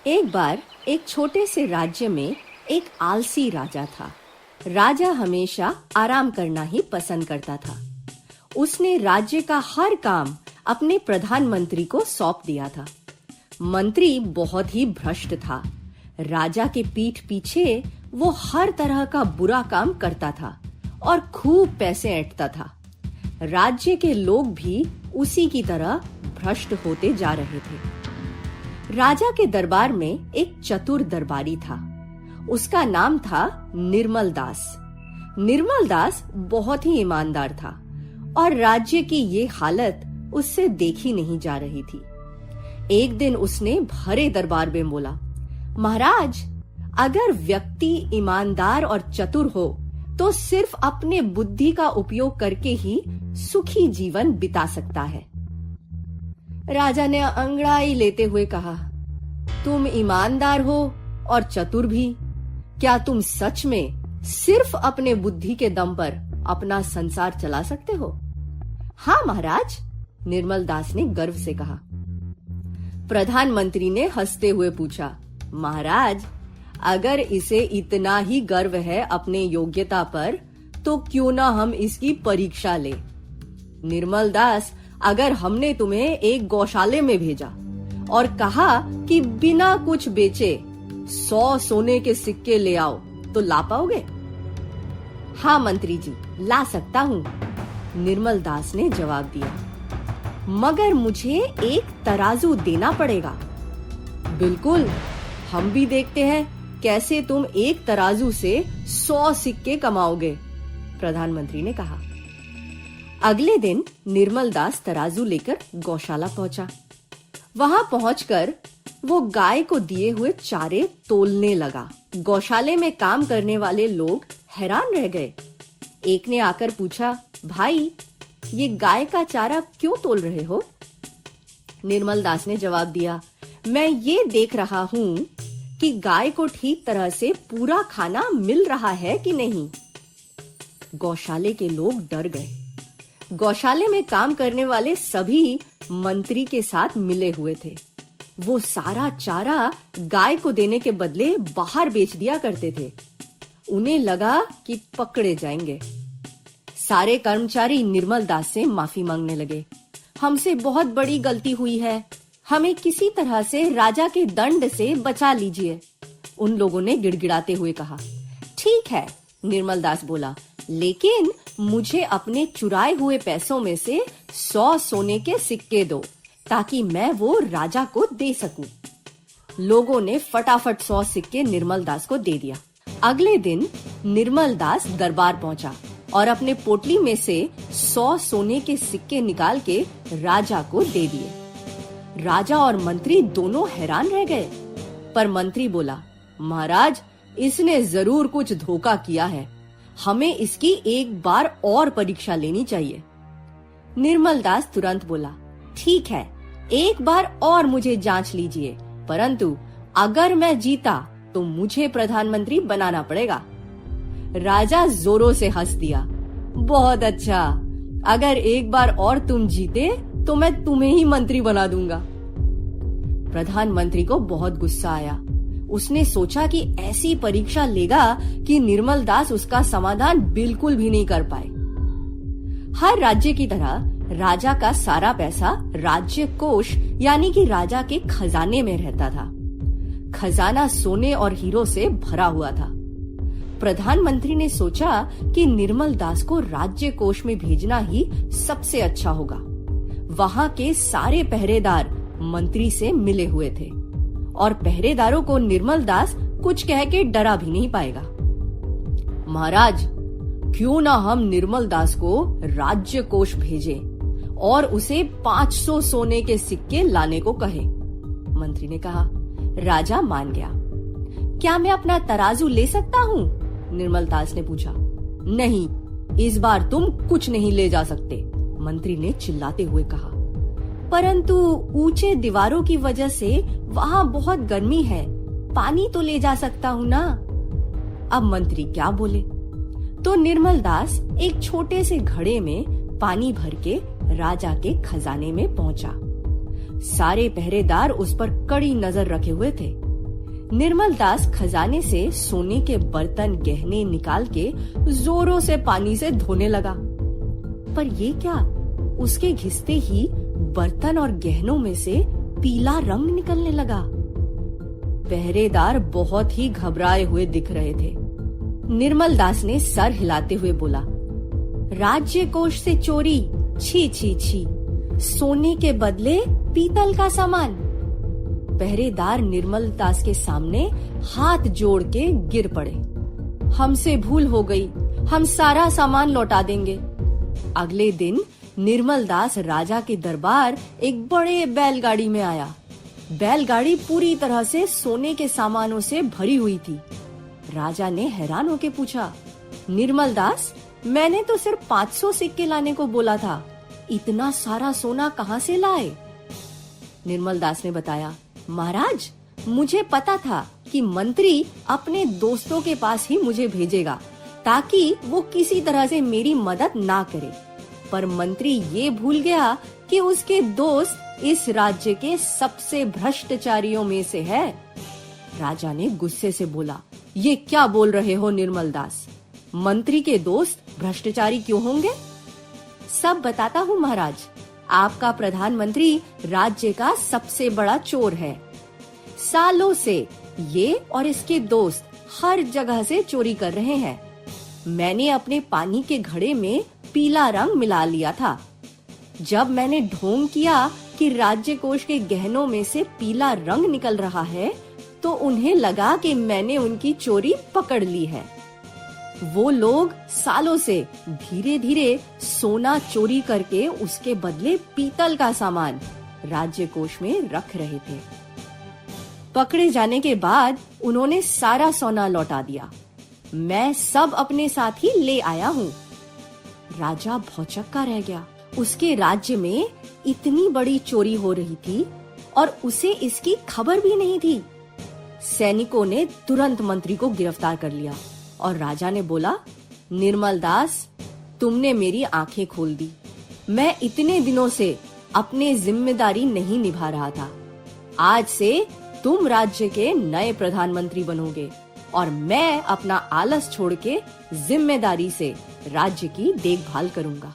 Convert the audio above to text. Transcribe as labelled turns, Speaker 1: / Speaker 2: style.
Speaker 1: एक बार एक छोटे से राज्य में एक आलसी राजा था। राजा हमेशा आराम करना ही पसंद करता था। उसने राज्य का हर काम अपने प्रधानमंत्री को सौंप दिया था। मंत्री बहुत ही भ्रष्ट था। राजा के पीठ पीछे वो हर तरह का बुरा काम करता था और खूब पैसे ऐंठता था। राज्य के लोग भी उसी की तरह भ्रष्ट होते जा रहे थे। राजा के दरबार में एक चतुर दरबारी था। उसका नाम था निर्मल दास। निर्मल दास बहुत ही ईमानदार था और राज्य की ये हालत उससे देखी नहीं जा रही थी। एक दिन उसने भरे दरबार में बोला, महाराज, अगर व्यक्ति ईमानदार और चतुर हो तो सिर्फ अपने बुद्धि का उपयोग करके ही सुखी जीवन बिता सकता है। राजा ने अंगड़ाई लेते हुए कहा, तुम ईमानदार हो और चतुर भी। क्या तुम सच में सिर्फ अपने बुद्धि के दम पर अपना संसार चला सकते हो? हाँ महाराज, निर्मल दास ने गर्व से कहा। प्रधानमंत्री ने हंसते हुए पूछा, महाराज, अगर इसे इतना ही गर्व है अपने योग्यता पर तो क्यों ना हम इसकी परीक्षा ले। निर्मल दास, अगर हमने तुम्हें एक गौशाले में भेजा और कहा कि बिना कुछ बेचे 100 सोने के सिक्के ले आओ तो ला पाओगे? हाँ मंत्री जी, ला सकता हूँ, निर्मल दास ने जवाब दिया, मगर मुझे एक तराजू देना पड़ेगा। बिल्कुल, हम भी देखते हैं कैसे तुम एक तराजू से 100 सिक्के कमाओगे, प्रधानमंत्री ने कहा। अगले दिन निर्मल दास तराजू लेकर गौशाला पहुंचा। वहां पहुंचकर वो गाय को दिए हुए चारे तोलने लगा। गौशाले में काम करने वाले लोग हैरान रह गए। एक ने आकर पूछा, भाई, ये गाय का चारा क्यों तोल रहे हो? निर्मल दास ने जवाब दिया, मैं ये देख रहा हूँ कि गाय को ठीक तरह से पूरा खाना मिल रहा है कि नहीं। गौशाले के लोग डर गए। गौशाले में काम करने वाले सभी मंत्री के साथ मिले हुए थे। वो सारा चारा गाय को देने के बदले बाहर बेच दिया करते थे। उन्हें लगा कि पकड़े जाएंगे। सारे कर्मचारी निर्मल दास से माफी मांगने लगे। हमसे बहुत बड़ी गलती हुई है, हमें किसी तरह से राजा के दंड से बचा लीजिए, उन लोगों ने गिड़गिड़ाते हुए कहा। ठीक है, निर्मल दास बोला, लेकिन मुझे अपने चुराए हुए पैसों में से 100 सोने के सिक्के दो ताकि मैं वो राजा को दे सकूं। लोगों ने फटाफट 100 सिक्के निर्मल दास को दे दिया। अगले दिन निर्मल दास दरबार पहुंचा और अपने पोटली में से 100 सोने के सिक्के निकाल के राजा को दे दिए। राजा और मंत्री दोनों हैरान रह गए, पर मंत्री बोला, महाराज, इसने जरूर कुछ धोखा किया है, हमें इसकी एक बार और परीक्षा लेनी चाहिए। निर्मल दास तुरंत बोला, ठीक है, एक बार और मुझे जांच लीजिए, परंतु अगर मैं जीता तो मुझे प्रधानमंत्री बनाना पड़ेगा। राजा जोरों से हंस दिया, बहुत अच्छा, अगर एक बार और तुम जीते तो मैं तुम्हें ही मंत्री बना दूंगा। प्रधानमंत्री को बहुत गुस्सा आया। उसने सोचा कि ऐसी परीक्षा लेगा कि निर्मल दास उसका समाधान बिल्कुल भी नहीं कर पाए। हर राज्य की तरह राजा का सारा पैसा राज्य कोष यानी कि राजा के खजाने में रहता था। खजाना सोने और हीरो से भरा हुआ था। प्रधानमंत्री ने सोचा कि निर्मल दास को राज्य कोष में भेजना ही सबसे अच्छा होगा। वहां के सारे पहरेदार मंत्री से मिले हुए थे और पहरेदारों को निर्मल दास कुछ कह के डरा भी नहीं पाएगा। महाराज, क्यों ना हम निर्मल दास को राज्य कोष भेजें और उसे 500 सोने के सिक्के लाने को कहे, मंत्री ने कहा। राजा मान गया। क्या मैं अपना तराजू ले सकता हूँ? निर्मल दास ने पूछा। नहीं, इस बार तुम कुछ नहीं ले जा सकते, मंत्री ने चिल्लाते हुए कहा। परंतु ऊंचे दीवारों की वजह से वहां बहुत गर्मी है, पानी तो ले जा सकता हूँ ना। अब मंत्री क्या बोले? तो निर्मल दास एक छोटे से घड़े में पानी भर के राजा के खजाने में पहुंचा। सारे पहरेदार उस पर कड़ी नजर रखे हुए थे। निर्मल दास खजाने से सोने के बर्तन गहने निकाल के जोरों से पानी से धोने लगा। पर ये क्या, उसके घिसते ही बर्तन और गहनों में से पीला रंग निकलने लगा। पहरेदार बहुत ही घबराए हुए दिख रहे थे। निर्मल दास ने सर हिलाते हुए बोला, राज्य कोष से चोरी, छी छी छी, सोने के बदले पीतल का सामान। पहरेदार निर्मल दास के सामने हाथ जोड़ के गिर पड़े। हमसे भूल हो गई, हम सारा सामान लौटा देंगे। अगले दिन निर्मल दास राजा के दरबार एक बड़े बैलगाड़ी में आया। बैलगाड़ी पूरी तरह से सोने के सामानों से भरी हुई थी। राजा ने हैरान होकर पूछा, निर्मल दास, मैंने तो सिर्फ 500 सिक्के लाने को बोला था, इतना सारा सोना कहाँ से लाए? निर्मल दास ने बताया, महाराज, मुझे पता था कि मंत्री अपने दोस्तों के पास ही मुझे भेजेगा ताकि वो किसी तरह से मेरी मदद ना करे, पर मंत्री ये भूल गया कि उसके दोस्त इस राज्य के सबसे भ्रष्टाचारियों में से है। राजा ने गुस्से से बोला, ये क्या बोल रहे हो निर्मल दास? मंत्री के दोस्त भ्रष्टाचारी क्यों होंगे? सब बताता हूँ महाराज। आपका प्रधानमंत्री राज्य का सबसे बड़ा चोर है। सालों से ये और इसके दोस्त हर जगह से चोरी कर रहे हैं। मैंने अपने पानी के घड़े में पीला रंग मिला लिया था। जब मैंने ढोंग किया कि राज्य कोष के गहनों में से पीला रंग निकल रहा है, तो उन्हें लगा कि मैंने उनकी चोरी पकड़ ली है। वो लोग सालों से धीरे धीरे सोना चोरी करके उसके बदले पीतल का सामान राज्य कोष में रख रहे थे। पकड़े जाने के बाद उन्होंने सारा सोना लौटा दिया। मैं सब अपने साथ ही ले आया हूँ। राजा भौचक्का रह गया। उसके राज्य में इतनी बड़ी चोरी हो रही थी और उसे इसकी खबर भी नहीं थी। सैनिकों ने तुरंत मंत्री को गिरफ्तार कर लिया और राजा ने बोला, निर्मल दास, तुमने मेरी आंखें खोल दी। मैं इतने दिनों से अपनी जिम्मेदारी नहीं निभा रहा था। आज से तुम राज्य के नए प्रधानमंत्री बनोगे और मैं अपना आलस छोड़ के जिम्मेदारी से राज्य की देखभाल करूंगा।